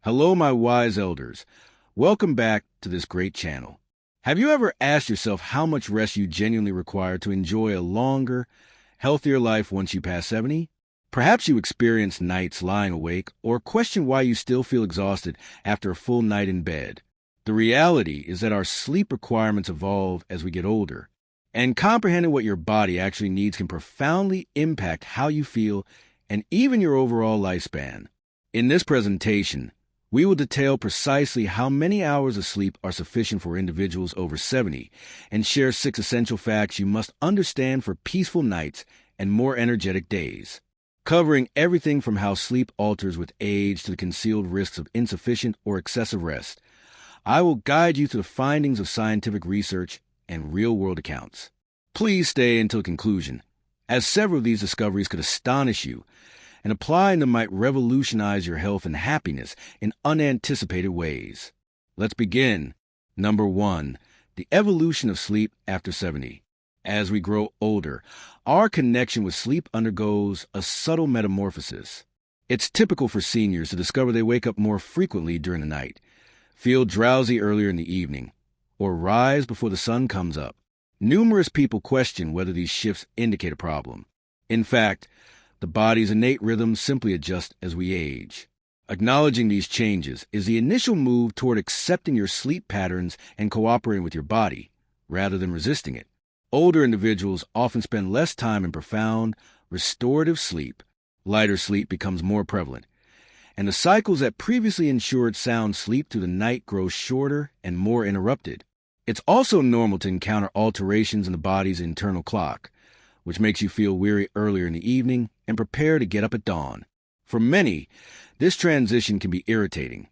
Hello, my wise elders. Welcome back to this great channel. Have you ever asked yourself how much rest you genuinely require to enjoy a longer, healthier life once you pass 70? Perhaps you experience nights lying awake or question why you still feel exhausted after a full night in bed. The reality is that our sleep requirements evolve as we get older, and comprehending what your body actually needs can profoundly impact how you feel and even your overall lifespan. In this presentation, we will detail precisely how many hours of sleep are sufficient for individuals over 70 and share 6 essential facts you must understand for peaceful nights and more energetic days, covering everything from how sleep alters with age to the concealed risks of insufficient or excessive rest. I will guide you to the findings of scientific research and real-world accounts. Please stay until conclusion, as several of these discoveries could astonish you, and applying them might revolutionize your health and happiness in unanticipated ways. Let's begin. Number 1, the evolution of sleep after 70. As we grow older, our connection with sleep undergoes a subtle metamorphosis. It's typical for seniors to discover they wake up more frequently during the night, feel drowsy earlier in the evening, or rise before the sun comes up. Numerous people question whether these shifts indicate a problem. In fact, the body's innate rhythms simply adjust as we age. Acknowledging these changes is the initial move toward accepting your sleep patterns and cooperating with your body, rather than resisting it. Older individuals often spend less time in profound, restorative sleep. Lighter sleep becomes more prevalent, and the cycles that previously ensured sound sleep through the night grow shorter and more interrupted. It's also normal to encounter alterations in the body's internal clock, which makes you feel weary earlier in the evening and prepare to get up at dawn. For many, this transition can be irritating,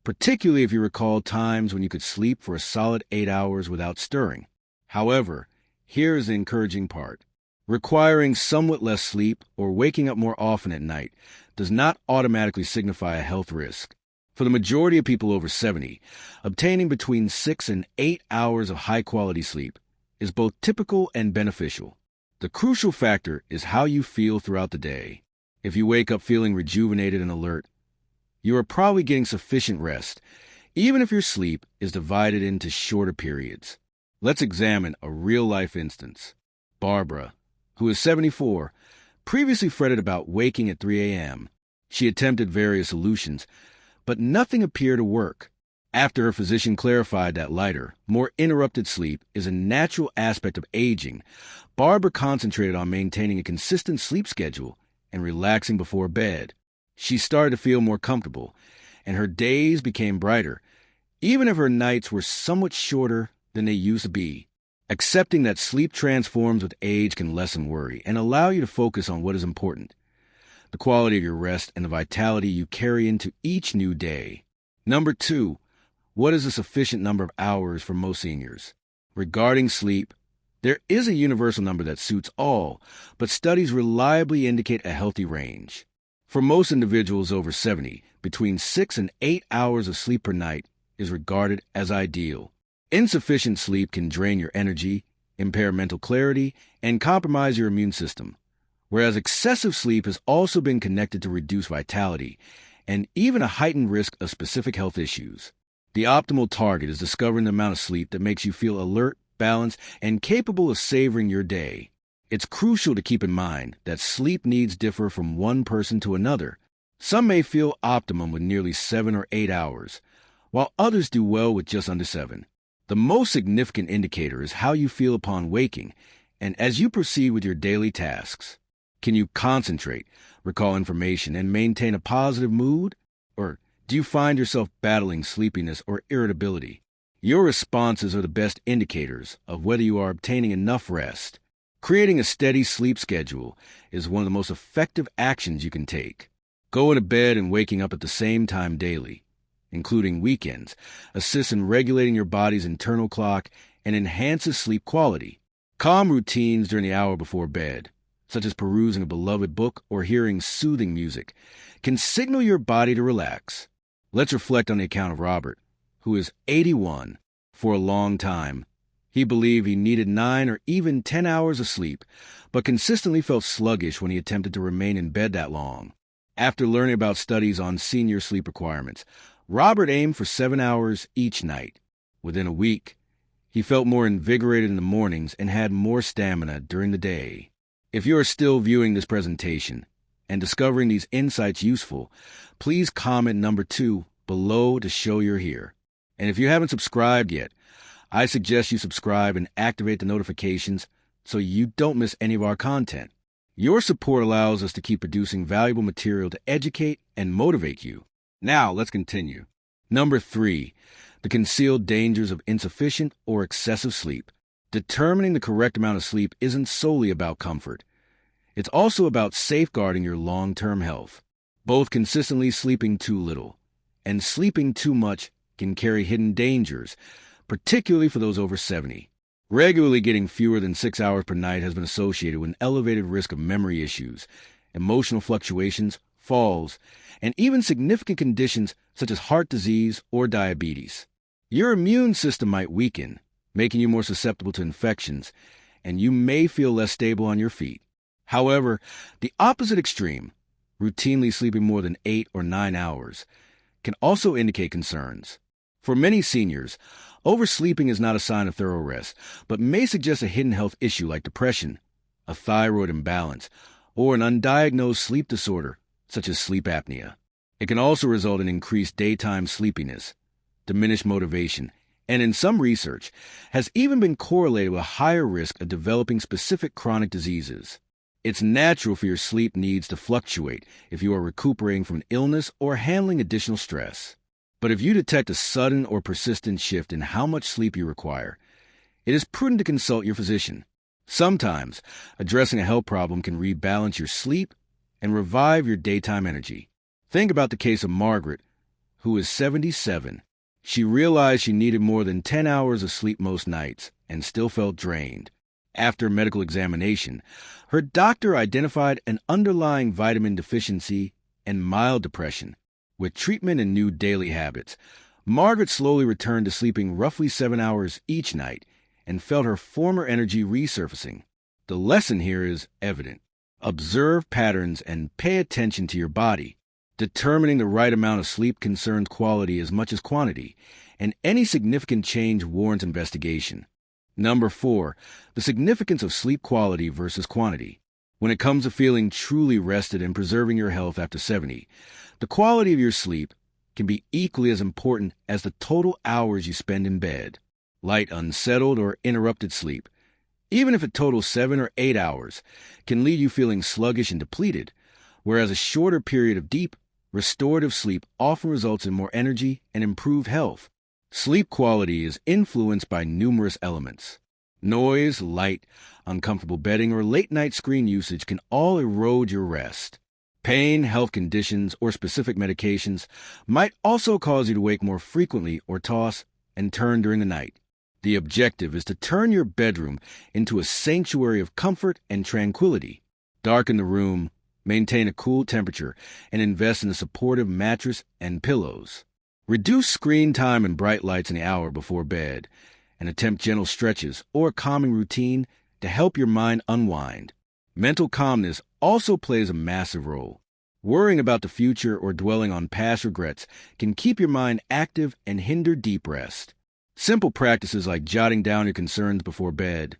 particularly if you recall times when you could sleep for a solid 8 hours without stirring. However, here is the encouraging part. Requiring somewhat less sleep or waking up more often at night does not automatically signify a health risk. For the majority of people over 70, obtaining between 6 and 8 hours of high-quality sleep is both typical and beneficial. The crucial factor is how you feel throughout the day. If you wake up feeling rejuvenated and alert, you are probably getting sufficient rest, even if your sleep is divided into shorter periods. Let's examine a real-life instance. Barbara, who is 74, previously fretted about waking at 3 a.m. She attempted various solutions, but nothing appeared to work. After her physician clarified that lighter, more interrupted sleep is a natural aspect of aging, Barbara concentrated on maintaining a consistent sleep schedule and relaxing before bed. She started to feel more comfortable, and her days became brighter, even if her nights were somewhat shorter than they used to be. Accepting that sleep transforms with age can lessen worry and allow you to focus on what is important: the quality of your rest and the vitality you carry into each new day. Number 2, what is a sufficient number of hours for most seniors? Regarding sleep, there is a universal number that suits all, but studies reliably indicate a healthy range. For most individuals over 70, between 6 and 8 hours of sleep per night is regarded as ideal. Insufficient sleep can drain your energy, impair mental clarity, and compromise your immune system, whereas excessive sleep has also been connected to reduced vitality and even a heightened risk of specific health issues. The optimal target is discovering the amount of sleep that makes you feel alert, balanced, and capable of savoring your day. It's crucial to keep in mind that sleep needs differ from one person to another. Some may feel optimum with nearly 7 or 8 hours, while others do well with just under 7. The most significant indicator is how you feel upon waking and as you proceed with your daily tasks. Can you concentrate, recall information, and maintain a positive mood? Or do you find yourself battling sleepiness or irritability? Your responses are the best indicators of whether you are obtaining enough rest. Creating a steady sleep schedule is one of the most effective actions you can take. Going to bed and waking up at the same time daily, including weekends, assists in regulating your body's internal clock and enhances sleep quality. Calm routines during the hour before bed, such as perusing a beloved book or hearing soothing music, can signal your body to relax. Let's reflect on the account of Robert, who is 81. For a long time, he believed he needed 9 or even 10 hours of sleep, but consistently felt sluggish when he attempted to remain in bed that long. After learning about studies on senior sleep requirements, Robert aimed for 7 hours each night. Within a week, he felt more invigorated in the mornings and had more stamina during the day. If you are still viewing this presentation and discovering these insights useful, please comment number 2 below to show you're here. And if you haven't subscribed yet, I suggest you subscribe and activate the notifications so you don't miss any of our content. Your support allows us to keep producing valuable material to educate and motivate you. Now, let's continue. Number 3, the concealed dangers of insufficient or excessive sleep. Determining the correct amount of sleep isn't solely about comfort. It's also about safeguarding your long-term health. Both consistently sleeping too little and sleeping too much can carry hidden dangers, particularly for those over 70. Regularly getting fewer than 6 hours per night has been associated with an elevated risk of memory issues, emotional fluctuations, falls, and even significant conditions such as heart disease or diabetes. Your immune system might weaken, making you more susceptible to infections, and you may feel less stable on your feet. However, the opposite extreme, routinely sleeping more than 8 or 9 hours, can also indicate concerns. For many seniors, oversleeping is not a sign of thorough rest, but may suggest a hidden health issue like depression, a thyroid imbalance, or an undiagnosed sleep disorder such as sleep apnea. It can also result in increased daytime sleepiness, diminished motivation, and in some research, has even been correlated with a higher risk of developing specific chronic diseases. It's natural for your sleep needs to fluctuate if you are recuperating from an illness or handling additional stress. But if you detect a sudden or persistent shift in how much sleep you require, it is prudent to consult your physician. Sometimes, addressing a health problem can rebalance your sleep and revive your daytime energy. Think about the case of Margaret, who is 77. She realized she needed more than 10 hours of sleep most nights and still felt drained. After medical examination, her doctor identified an underlying vitamin deficiency and mild depression. With treatment and new daily habits, Margaret slowly returned to sleeping roughly 7 hours each night and felt her former energy resurfacing. The lesson here is evident. Observe patterns and pay attention to your body. Determining the right amount of sleep concerns quality as much as quantity, and any significant change warrants investigation. Number 4, the significance of sleep quality versus quantity. When it comes to feeling truly rested and preserving your health after 70, the quality of your sleep can be equally as important as the total hours you spend in bed. Light, unsettled, or interrupted sleep, even if it totals 7 or 8 hours, can leave you feeling sluggish and depleted, whereas a shorter period of deep, restorative sleep often results in more energy and improved health. Sleep quality is influenced by numerous elements. Noise, light, uncomfortable bedding, or late-night screen usage can all erode your rest. Pain, health conditions, or specific medications might also cause you to wake more frequently or toss and turn during the night. The objective is to turn your bedroom into a sanctuary of comfort and tranquility. Darken the room, maintain a cool temperature, and invest in a supportive mattress and pillows. Reduce screen time and bright lights in the hour before bed, and attempt gentle stretches or a calming routine to help your mind unwind. Mental calmness also plays a massive role. Worrying about the future or dwelling on past regrets can keep your mind active and hinder deep rest. Simple practices like jotting down your concerns before bed,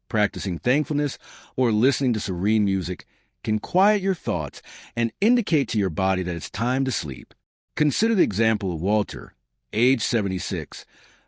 practicing thankfulness, or listening to serene music can quiet your thoughts and indicate to your body that it's time to sleep. Consider the example of Walter, age 76,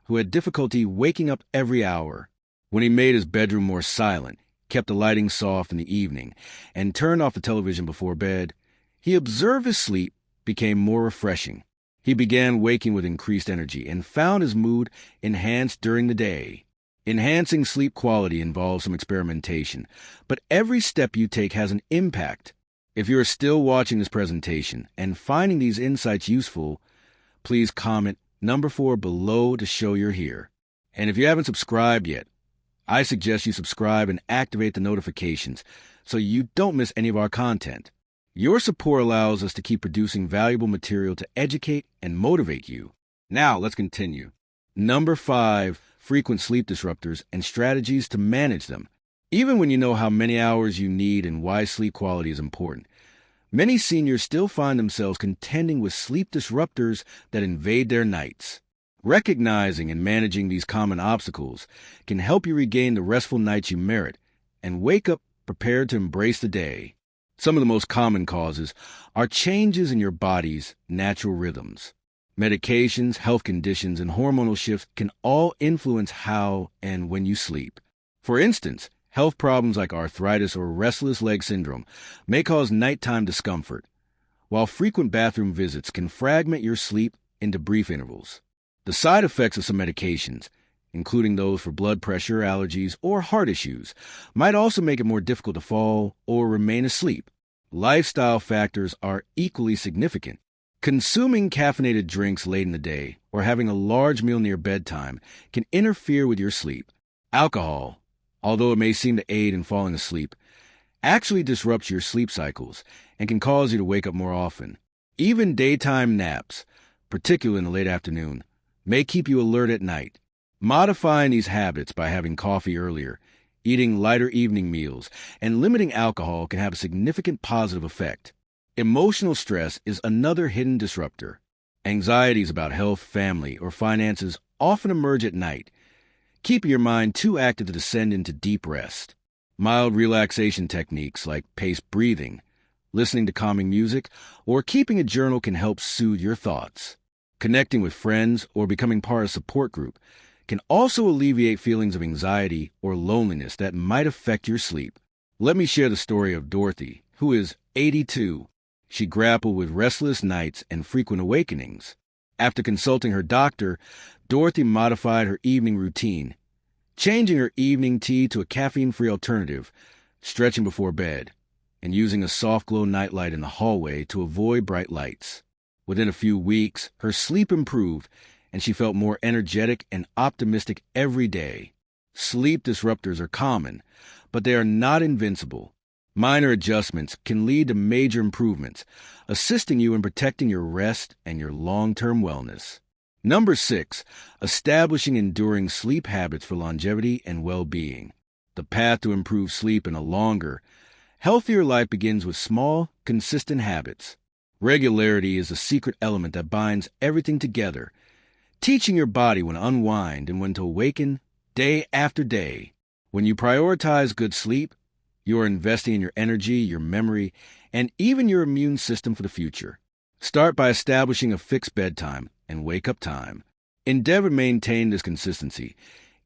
who had difficulty waking up every hour. When he made his bedroom more silent, kept the lighting soft in the evening, and turned off the television before bed, he observed his sleep became more refreshing. He began waking with increased energy and found his mood enhanced during the day. Enhancing sleep quality involves some experimentation, but every step you take has an impact. If you are still watching this presentation and finding these insights useful, please comment number 4 below to show you're here. And if you haven't subscribed yet, I suggest you subscribe and activate the notifications so you don't miss any of our content. Your support allows us to keep producing valuable material to educate and motivate you. Now, let's continue. Number 5, frequent sleep disruptors and strategies to manage them. Even when you know how many hours you need and why sleep quality is important, Many seniors still find themselves contending with sleep disruptors that invade their nights. Recognizing and managing these common obstacles can help you regain the restful nights you merit and wake up prepared to embrace the day. Some of the most common causes are changes in your body's natural rhythms. Medications, health conditions, and hormonal shifts can all influence how and when you sleep. For instance, health problems like arthritis or restless leg syndrome may cause nighttime discomfort, while frequent bathroom visits can fragment your sleep into brief intervals. The side effects of some medications, including those for blood pressure, allergies, or heart issues, might also make it more difficult to fall or remain asleep. Lifestyle factors are equally significant. Consuming caffeinated drinks late in the day or having a large meal near bedtime can interfere with your sleep. Alcohol, although it may seem to aid in falling asleep, actually disrupts your sleep cycles and can cause you to wake up more often. Even daytime naps, particularly in the late afternoon, may keep you alert at night. Modifying these habits by having coffee earlier, eating lighter evening meals, and limiting alcohol can have a significant positive effect. Emotional stress is another hidden disruptor. Anxieties about health, family, or finances often emerge at night, keeping your mind too active to descend into deep rest. Mild relaxation techniques like paced breathing, listening to calming music, or keeping a journal can help soothe your thoughts. Connecting with friends or becoming part of a support group can also alleviate feelings of anxiety or loneliness that might affect your sleep. Let me share the story of Dorothy, who is 82. She grappled with restless nights and frequent awakenings. After consulting her doctor, Dorothy modified her evening routine, changing her evening tea to a caffeine-free alternative, stretching before bed, and using a soft-glow nightlight in the hallway to avoid bright lights. Within a few weeks, her sleep improved, and she felt more energetic and optimistic every day. Sleep disruptors are common, but they are not invincible. Minor adjustments can lead to major improvements, assisting you in protecting your rest and your long-term wellness. Number 6, establishing enduring sleep habits for longevity and well-being. The path to improve sleep in a longer, healthier life begins with small, consistent habits. Regularity is a secret element that binds everything together, teaching your body when to unwind and when to awaken day after day. When you prioritize good sleep, you are investing in your energy, your memory, and even your immune system for the future. Start by establishing a fixed bedtime and wake-up time. Endeavor to maintain this consistency,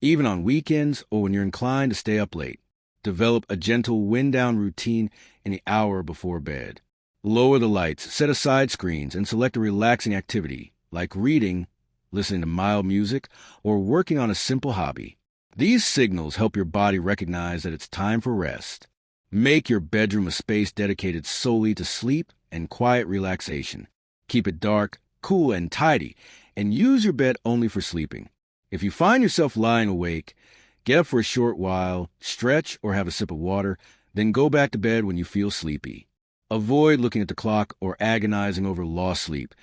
even on weekends or when you're inclined to stay up late. Develop a gentle wind-down routine in the hour before bed. Lower the lights, set aside screens, and select a relaxing activity, like reading, listening to mild music, or working on a simple hobby. These signals help your body recognize that it's time for rest. Make your bedroom a space dedicated solely to sleep and quiet relaxation. Keep it dark, cool, and tidy, and use your bed only for sleeping. If you find yourself lying awake, get up for a short while, stretch or have a sip of water, then go back to bed when you feel sleepy. Avoid looking at the clock or agonizing over lost sleep,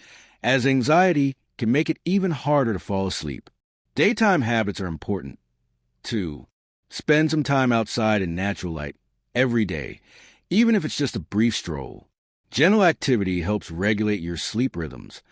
as anxiety can make it even harder to fall asleep. Daytime habits are important. 2. Spend some time outside in natural light every day, even if it's just a brief stroll. Gentle activity helps regulate your sleep rhythms,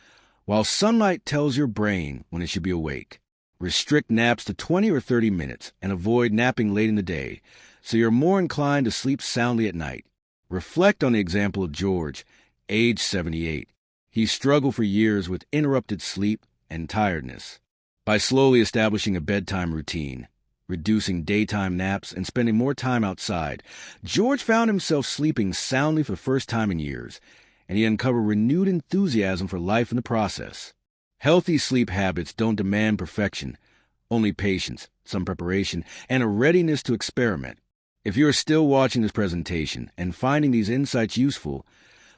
while sunlight tells your brain when it should be awake. Restrict naps to 20 or 30 minutes and avoid napping late in the day, so you're more inclined to sleep soundly at night. Reflect on the example of George, age 78. He struggled for years with interrupted sleep and tiredness. By slowly establishing a bedtime routine, reducing daytime naps, and spending more time outside, George found himself sleeping soundly for the first time in years, and he uncovered renewed enthusiasm for life in the process. Healthy sleep habits don't demand perfection, only patience, some preparation, and a readiness to experiment. If you are still watching this presentation and finding these insights useful,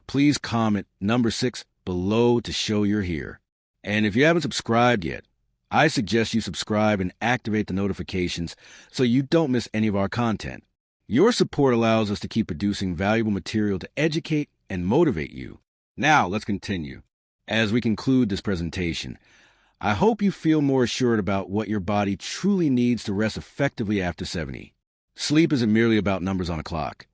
please comment number 6 below to show you're here. And if you haven't subscribed yet, I suggest you subscribe and activate the notifications so you don't miss any of our content. Your support allows us to keep producing valuable material to educate and motivate you. Now, let's continue. As we conclude this presentation, I hope you feel more assured about what your body truly needs to rest effectively after 70. Sleep isn't merely about numbers on a clock.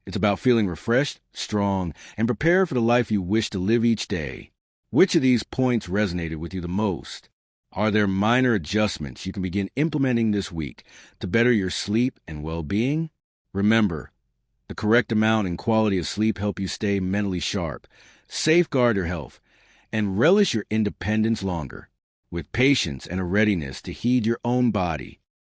It's about feeling refreshed, strong, and prepared for the life you wish to live each day. Which of these points resonated with you the most? Are there minor adjustments you can begin implementing this week to better your sleep and well-being? Remember, the correct amount and quality of sleep help you stay mentally sharp, safeguard your health, and relish your independence longer. With patience and a readiness to heed your own body,